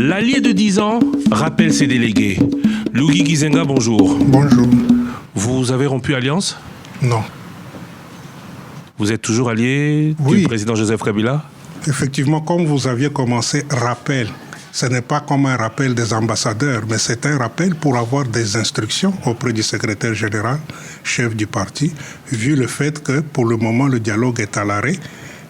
L'allié de 10 ans rappelle ses délégués. Louis Gizenga, bonjour. Bonjour. Vous avez rompu alliance? Non. Vous êtes toujours allié du président Joseph Kabila? Effectivement, comme vous aviez commencé, rappel. Ce n'est pas comme un rappel des ambassadeurs, mais c'est un rappel pour avoir des instructions auprès du secrétaire général, chef du parti, vu le fait que pour le moment le dialogue est à l'arrêt.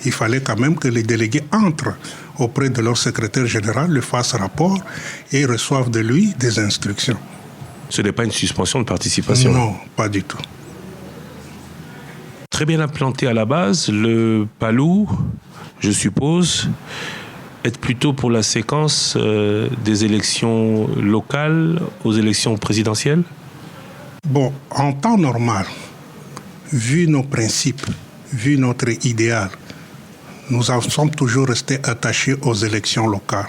Il fallait quand même que les délégués entrent auprès de leur secrétaire général, le fassent rapport et reçoivent de lui des instructions. Ce n'est pas une suspension de participation? Non, pas du tout. Très bien implanté à la base, le Palou, je suppose, est plutôt pour la séquence des élections locales aux élections présidentielles? Bon, en temps normal, vu nos principes, vu notre idéal, nous sommes toujours restés attachés aux élections locales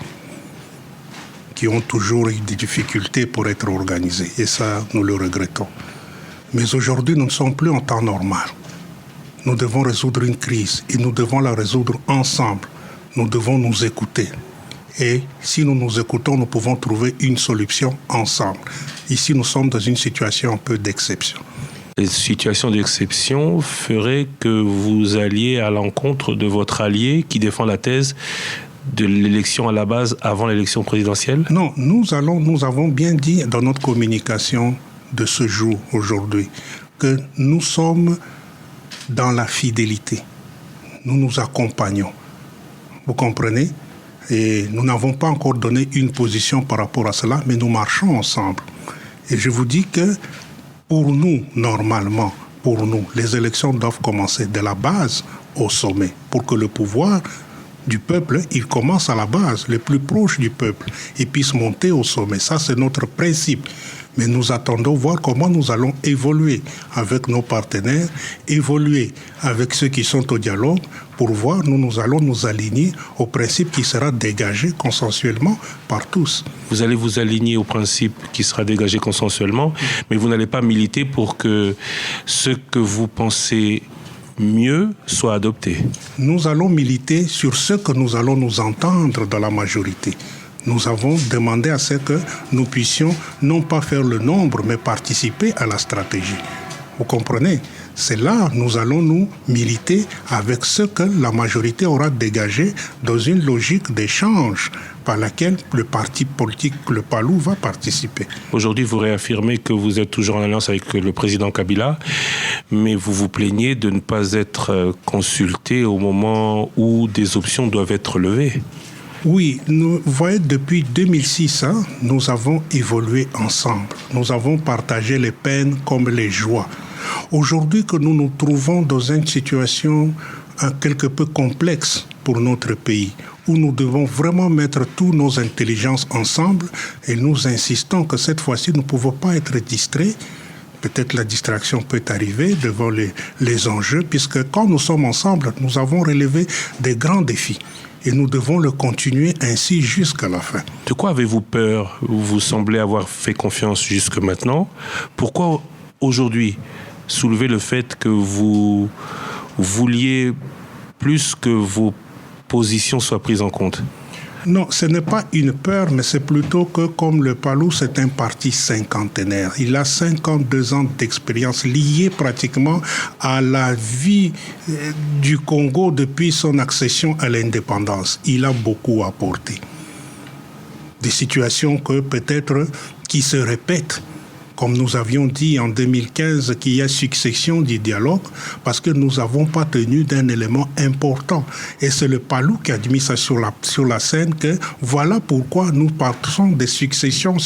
qui ont toujours eu des difficultés pour être organisées. Et ça, nous le regrettons. Mais aujourd'hui, nous ne sommes plus en temps normal. Nous devons résoudre une crise et nous devons la résoudre ensemble. Nous devons nous écouter. Et si nous nous écoutons, nous pouvons trouver une solution ensemble. Ici, nous sommes dans une situation un peu d'exception. Les situations d'exception feraient que vous alliez à l'encontre de votre allié qui défend la thèse de l'élection à la base avant l'élection présidentielle? Non, nous avons bien dit dans notre communication de ce jour, aujourd'hui, que nous sommes dans la fidélité. Nous nous accompagnons. Vous comprenez? Et nous n'avons pas encore donné une position par rapport à cela, mais nous marchons ensemble. Et je vous dis que pour nous, normalement, pour nous, les élections doivent commencer de la base au sommet pour que le pouvoir du peuple, il commence à la base, le plus proche du peuple, et puisse monter au sommet. Ça, c'est notre principe. Mais nous attendons voir comment nous allons évoluer avec nos partenaires, évoluer avec ceux qui sont au dialogue, pour voir, nous allons nous aligner au principe qui sera dégagé consensuellement par tous. Vous allez vous aligner au principe qui sera dégagé consensuellement, mais vous n'allez pas militer pour que ce que vous pensez mieux soit adopté. Nous allons militer sur ce que nous allons nous entendre dans la majorité. Nous avons demandé à ce que nous puissions non pas faire le nombre, mais participer à la stratégie. Vous comprenez? C'est là que nous allons nous militer avec ce que la majorité aura dégagé dans une logique d'échange par laquelle le parti politique, le Palou, va participer. Aujourd'hui, vous réaffirmez que vous êtes toujours en alliance avec le président Kabila, mais vous vous plaignez de ne pas être consulté au moment où des options doivent être levées. Oui, vous voyez, depuis 2006, nous avons évolué ensemble. Nous avons partagé les peines comme les joies. Aujourd'hui que nous nous trouvons dans une situation quelque peu complexe pour notre pays, où nous devons vraiment mettre toutes nos intelligences ensemble, et nous insistons que cette fois-ci, nous ne pouvons pas être distraits. Peut-être la distraction peut arriver devant les enjeux, puisque quand nous sommes ensemble, nous avons relevé des grands défis. Et nous devons le continuer ainsi jusqu'à la fin. De quoi avez-vous peur? Vous semblez avoir fait confiance jusque maintenant. Pourquoi aujourd'hui soulever le fait que vous vouliez plus que vos positions soient prises en compte? Non, ce n'est pas une peur, mais c'est plutôt que comme le Palou, c'est un parti cinquantenaire. Il a 52 ans d'expérience liée pratiquement à la vie du Congo depuis son accession à l'indépendance. Il a beaucoup apporté. Des situations que peut-être qui se répètent. Comme nous avions dit en 2015 qu'il y a succession du dialogue parce que nous n'avons pas tenu d'un élément important. Et c'est le Palou qui a mis ça sur la scène que voilà pourquoi nous partons des successions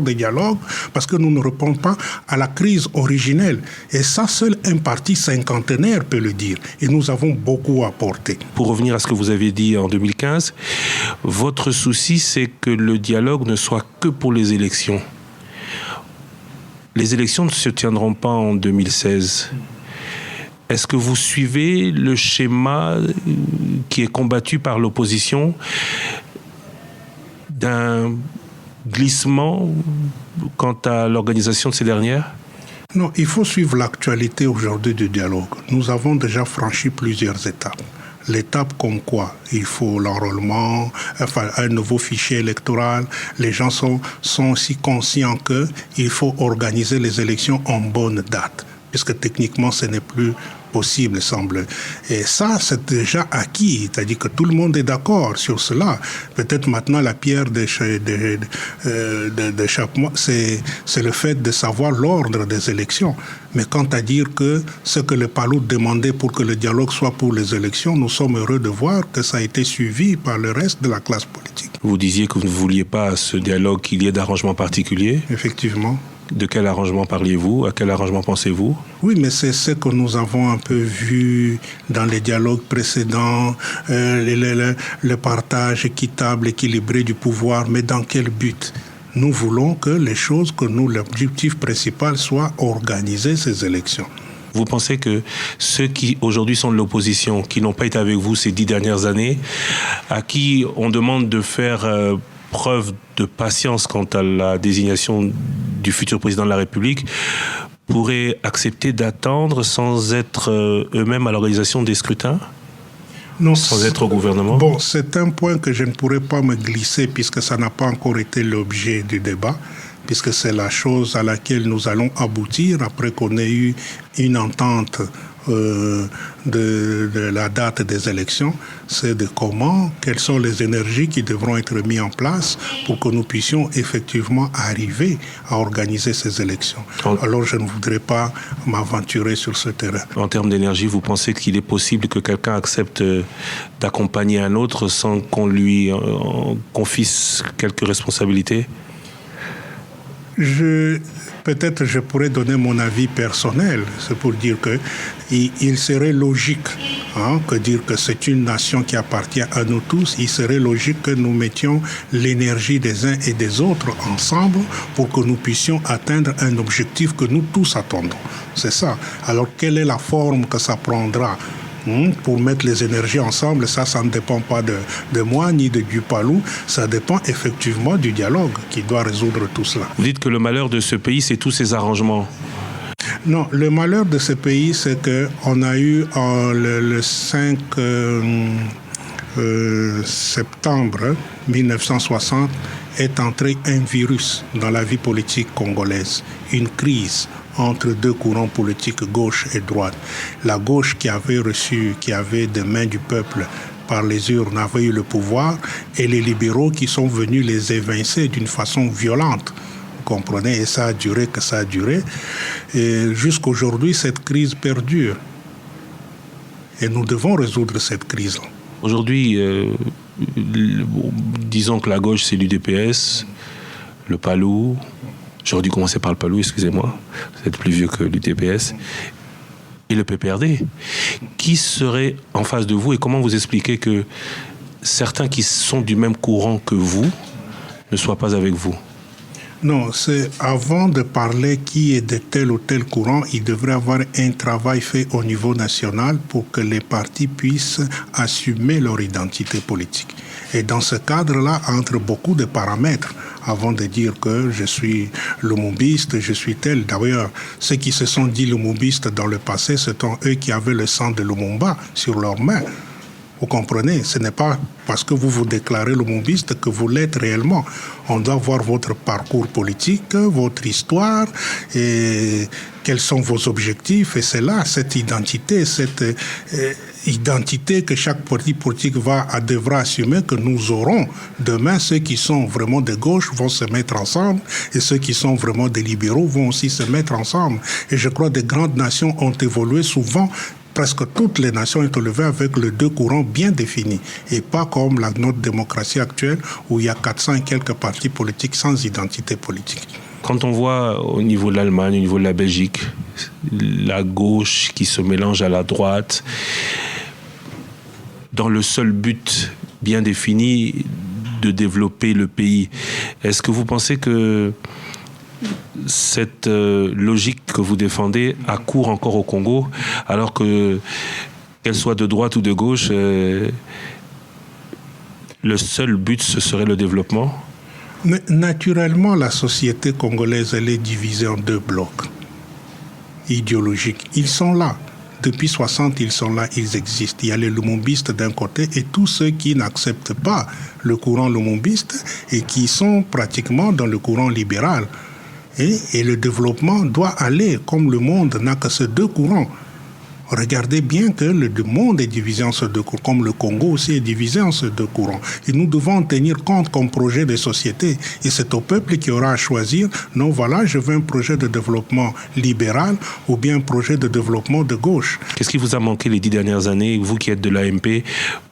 des dialogues parce que nous ne répondons pas à la crise originelle. Et ça, seul un parti cinquantenaire peut le dire. Et nous avons beaucoup apporté. Pour revenir à ce que vous avez dit en 2015, votre souci, c'est que le dialogue ne soit que pour les élections. Les élections ne se tiendront pas en 2016. Est-ce que vous suivez le schéma qui est combattu par l'opposition d'un glissement quant à l'organisation de ces dernières? Non, il faut suivre l'actualité aujourd'hui du dialogue. Nous avons déjà franchi plusieurs étapes. l'étape comme quoi il faut l'enrôlement, enfin un nouveau fichier électoral. Les gens sont aussi conscients qu'il faut organiser les élections en bonne date, puisque techniquement ce n'est plus possible, semble. Et ça, c'est déjà acquis, c'est-à-dire que tout le monde est d'accord sur cela. Peut-être maintenant la pierre d'échappement, c'est le fait de savoir l'ordre des élections. Mais quant à dire que ce que le PALU demandait pour que le dialogue soit pour les élections, nous sommes heureux de voir que ça a été suivi par le reste de la classe politique. Vous disiez que vous ne vouliez pas à ce dialogue qu'il y ait d'arrangement particulier. Effectivement. De quel arrangement parliez-vous? À quel arrangement pensez-vous? Oui, mais c'est ce que nous avons un peu vu dans les dialogues précédents, le partage équitable, équilibré du pouvoir, mais dans quel but? Nous voulons que les choses, que nous, l'objectif principal soit organiser ces élections. Vous pensez que ceux qui aujourd'hui sont de l'opposition, qui n'ont pas été avec vous ces 10 dernières années, à qui on demande de faire preuve de patience quant à la désignation du futur président de la République, pourraient accepter d'attendre sans être eux-mêmes à l'organisation des scrutins? Non, sans être au gouvernement? Bon, c'est un point que je ne pourrais pas me glisser puisque ça n'a pas encore été l'objet du débat, puisque c'est la chose à laquelle nous allons aboutir après qu'on ait eu une entente de la date des élections, c'est de quelles sont les énergies qui devront être mises en place pour que nous puissions effectivement arriver à organiser ces élections. Alors je ne voudrais pas m'aventurer sur ce terrain. En termes d'énergie, vous pensez qu'il est possible que quelqu'un accepte d'accompagner un autre sans qu'on lui confie quelques responsabilités? Peut-être je pourrais donner mon avis personnel. C'est pour dire qu'il serait logique que dire que c'est une nation qui appartient à nous tous. Il serait logique que nous mettions l'énergie des uns et des autres ensemble pour que nous puissions atteindre un objectif que nous tous attendons. C'est ça. Alors quelle est la forme que ça prendra pour mettre les énergies ensemble? Ça ne dépend pas de moi ni du PALU, ça dépend effectivement du dialogue qui doit résoudre tout cela. Vous dites que le malheur de ce pays, c'est tous ces arrangements. Non, le malheur de ce pays, c'est qu'on a eu le 5 septembre 1960 est entré un virus dans la vie politique congolaise, une crise entre deux courants politiques, gauche et droite. La gauche qui avait des mains du peuple par les urnes, avait eu le pouvoir, et les libéraux qui sont venus les évincer d'une façon violente. Vous comprenez? Et ça a duré. Et jusqu'aujourd'hui, cette crise perdure. Et nous devons résoudre cette crise. Aujourd'hui, disons que la gauche, c'est l'UDPS, le PALU. J'aurais dû commencer par le PALU, excusez-moi. Vous êtes plus vieux que l'UDPS. Et le PPRD. Qui serait en face de vous et comment vous expliquez que certains qui sont du même courant que vous ne soient pas avec vous? Non, c'est avant de parler qui est de tel ou tel courant, il devrait y avoir un travail fait au niveau national pour que les partis puissent assumer leur identité politique. Et dans ce cadre-là, entre beaucoup de paramètres, avant de dire que je suis lumumbiste, je suis tel. D'ailleurs, ceux qui se sont dit lumumbistes dans le passé, ce sont eux qui avaient le sang de Lumumba sur leurs mains. Vous comprenez? Ce n'est pas parce que vous vous déclarez lumumbiste que vous l'êtes réellement. On doit voir votre parcours politique, votre histoire, et quels sont vos objectifs. Et c'est là, cette identité que chaque parti politique devra assumer, que nous aurons demain. Ceux qui sont vraiment de gauche vont se mettre ensemble, et ceux qui sont vraiment des libéraux vont aussi se mettre ensemble. Et je crois que des grandes nations ont évolué souvent. Presque toutes les nations ont élevé avec les deux courants bien définis, et pas comme notre démocratie actuelle où il y a 400 et quelques partis politiques sans identité politique. Quand on voit au niveau de l'Allemagne, au niveau de la Belgique, la gauche qui se mélange à la droite, dans le seul but bien défini de développer le pays, est-ce que vous pensez que cette logique que vous défendez accourt encore au Congo, alors que, qu'elle soit de droite ou de gauche, le seul but, ce serait le développement? Mais naturellement, la société congolaise, elle est divisée en deux blocs idéologiques. Ils sont là. Depuis 60, ils sont là, ils existent. Il y a les lumumbistes d'un côté et tous ceux qui n'acceptent pas le courant lumumbiste et qui sont pratiquement dans le courant libéral. Et le développement doit aller, comme le monde n'a que ces deux courants. Regardez bien que le monde est divisé en ces deux courants, comme le Congo aussi est divisé en ces deux courants. Et nous devons en tenir compte comme projet de société. Et c'est au peuple qui aura à choisir, non, voilà, je veux un projet de développement libéral ou bien un projet de développement de gauche. Qu'est-ce qui vous a manqué les 10 dernières années, vous qui êtes de l'AMP,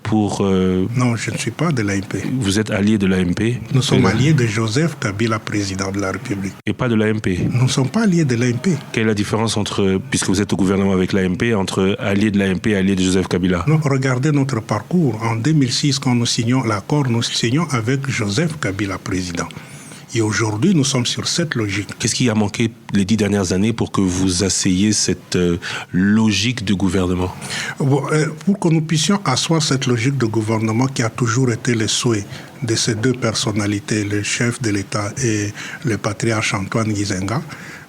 pour... Non, je ne suis pas de l'AMP. Vous êtes allié de l'AMP? Nous sommes alliés de Joseph Kabila, président de la République. Et pas de l'AMP? Nous ne sommes pas alliés de l'AMP. Quelle est la différence entre, puisque vous êtes au gouvernement avec l'AMP, entre allié de l'AMP et allié de Joseph Kabila? Non, regardez notre parcours. En 2006, quand nous signons l'accord, nous signons avec Joseph Kabila, président. Et aujourd'hui, nous sommes sur cette logique. Qu'est-ce qui a manqué les 10 dernières années pour que vous asseyiez cette logique de gouvernement? Pour que nous puissions asseoir cette logique de gouvernement qui a toujours été le souhait de ces deux personnalités, le chef de l'État et le patriarche Antoine Gizenga,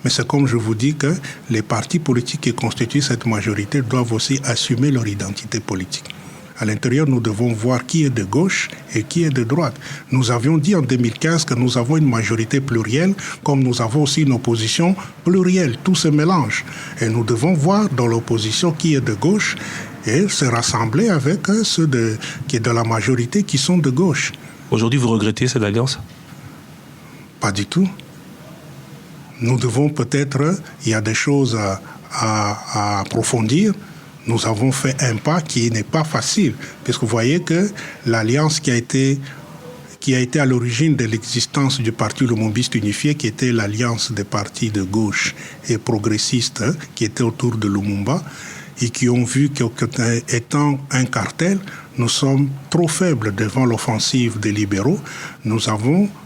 mais c'est comme je vous dis que les partis politiques qui constituent cette majorité doivent aussi assumer leur identité politique. À l'intérieur, nous devons voir qui est de gauche et qui est de droite. Nous avions dit en 2015 que nous avons une majorité plurielle, comme nous avons aussi une opposition plurielle. Tout se mélange. Et nous devons voir dans l'opposition qui est de gauche et se rassembler avec ceux qui est de la majorité qui sont de gauche. Aujourd'hui, vous regrettez cette alliance? Pas du tout. Nous devons peut-être, il y a des choses à approfondir. Nous avons fait un pas qui n'est pas facile, parce que vous voyez que l'alliance qui a été à l'origine de l'existence du parti lumumbiste unifié, qui était l'alliance des partis de gauche et progressistes qui étaient autour de Lumumba, et qui ont vu qu'étant un cartel, nous sommes trop faibles devant l'offensive des libéraux.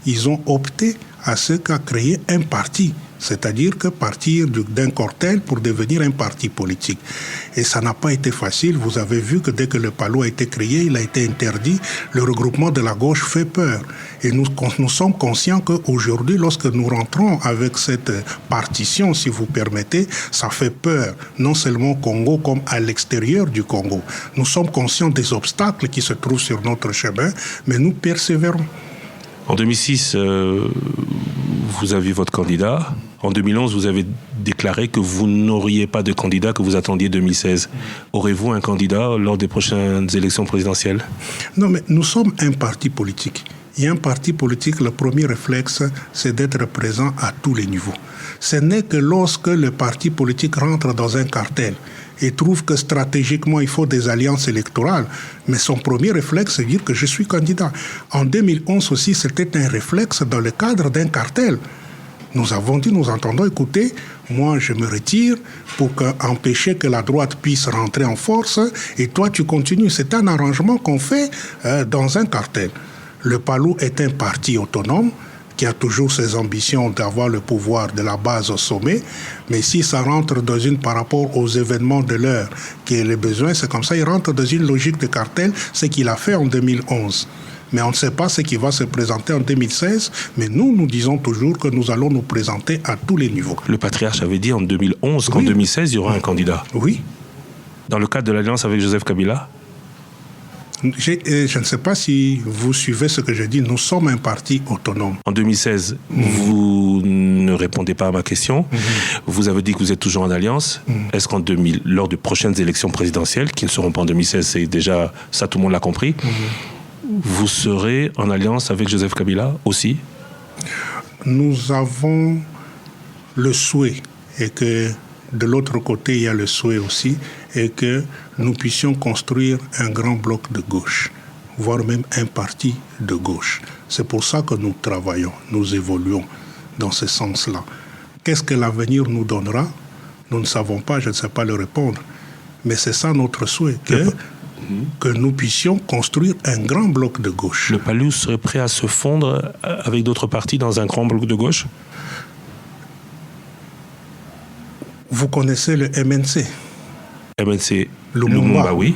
Ils ont opté à ce qu'a créé un parti. C'est-à-dire que partir d'un cartel pour devenir un parti politique. Et ça n'a pas été facile. Vous avez vu que dès que le PALO a été créé, il a été interdit. Le regroupement de la gauche fait peur. Et nous sommes conscients qu'aujourd'hui, lorsque nous rentrons avec cette partition, si vous permettez, ça fait peur, non seulement au Congo, comme à l'extérieur du Congo. Nous sommes conscients des obstacles qui se trouvent sur notre chemin, mais nous persévérons. En 2006, vous aviez votre candidat. En 2011, vous avez déclaré que vous n'auriez pas de candidat, que vous attendiez 2016. Aurez-vous un candidat lors des prochaines élections présidentielles? Non, mais nous sommes un parti politique. Et un parti politique, le premier réflexe, c'est d'être présent à tous les niveaux. Ce n'est que lorsque le parti politique rentre dans un cartel et trouve que stratégiquement, il faut des alliances électorales, mais son premier réflexe, c'est de dire que je suis candidat. En 2011 aussi, c'était un réflexe dans le cadre d'un cartel. Nous avons dit, nous entendons, écoutez, moi je me retire pour empêcher que la droite puisse rentrer en force et toi tu continues. C'est un arrangement qu'on fait dans un cartel. Le PALO est un parti autonome qui a toujours ses ambitions d'avoir le pouvoir de la base au sommet, mais si ça rentre par rapport aux événements de l'heure qui est le besoin, c'est comme ça, il rentre dans une logique de cartel, ce qu'il a fait en 2011. Mais on ne sait pas ce qui va se présenter en 2016, mais nous disons toujours que nous allons nous présenter à tous les niveaux. Le patriarche avait dit en 2011 qu'en 2016, il y aura un candidat. Oui. Dans le cadre de l'alliance avec Joseph Kabila? Je ne sais pas si vous suivez ce que je dis, nous sommes un parti autonome. En 2016, vous ne répondez pas à ma question. Vous avez dit que vous êtes toujours en alliance. Est-ce lors de prochaines élections présidentielles, qui ne seront pas en 2016, c'est déjà ça, tout le monde l'a compris, vous serez en alliance avec Joseph Kabila aussi? Nous avons le souhait, et que de l'autre côté, il y a le souhait aussi, et que nous puissions construire un grand bloc de gauche, voire même un parti de gauche. C'est pour ça que nous travaillons, nous évoluons dans ce sens-là. Qu'est-ce que l'avenir nous donnera? Nous ne savons pas, je ne sais pas le répondre. Mais c'est ça notre souhait, que nous puissions construire un grand bloc de gauche. Le PALU serait prêt à se fondre avec d'autres partis dans un grand bloc de gauche? Vous connaissez le MNC? MNC Lumumba, oui.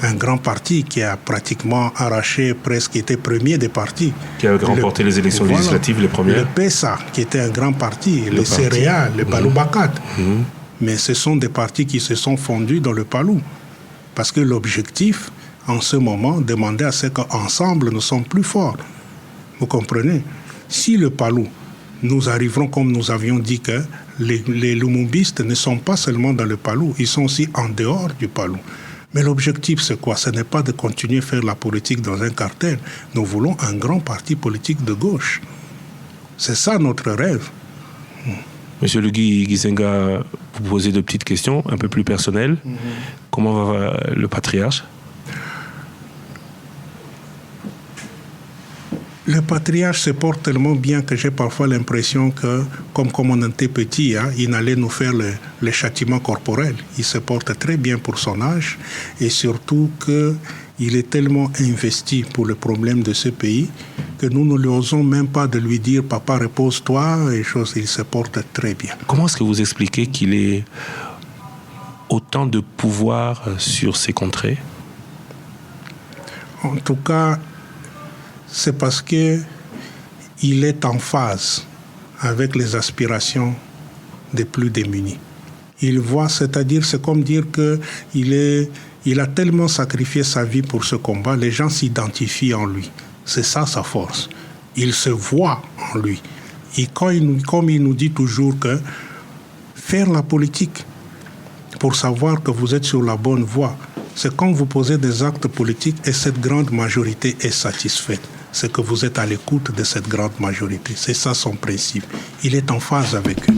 Un grand parti qui a pratiquement arraché, presque été premier des partis. Qui a remporté les élections législatives, les premières. Le PESA, qui était un grand parti, le CEREA, le Baloubakat. Mais ce sont des partis qui se sont fondus dans le PALU. Parce que l'objectif, en ce moment, demandait à ce qu'ensemble, nous sommes plus forts. Vous comprenez? Si le PALU, nous arriverons comme nous avions dit que les lumumbistes ne sont pas seulement dans le PALU, ils sont aussi en dehors du PALU. Mais l'objectif, c'est quoi? Ce n'est pas de continuer à faire la politique dans un cartel. Nous voulons un grand parti politique de gauche. C'est ça notre rêve. Monsieur Lugui Gizenga, vous posez de petites questions un peu plus personnelles. Comment va le patriarche? Le patriarche se porte tellement bien que j'ai parfois l'impression que, comme on était petit, il allait nous faire le châtiment corporel. Il se porte très bien pour son âge et surtout qu'il est tellement investi pour le problème de ce pays que nous ne lui osons même pas de lui dire « Papa, repose-toi » et choses. Il se porte très bien. Comment est-ce que vous expliquez qu'il ait autant de pouvoir sur ces contrées? En tout cas, c'est parce qu'il est en phase avec les aspirations des plus démunis. Il voit, c'est-à-dire, c'est comme dire qu'il a tellement sacrifié sa vie pour ce combat, les gens s'identifient en lui. C'est ça sa force. Il se voit en lui. Et comme il nous dit toujours que faire la politique pour savoir que vous êtes sur la bonne voie, c'est quand vous posez des actes politiques et cette grande majorité est satisfaite. C'est que vous êtes à l'écoute de cette grande majorité. C'est ça son principe. Il est en phase avec eux.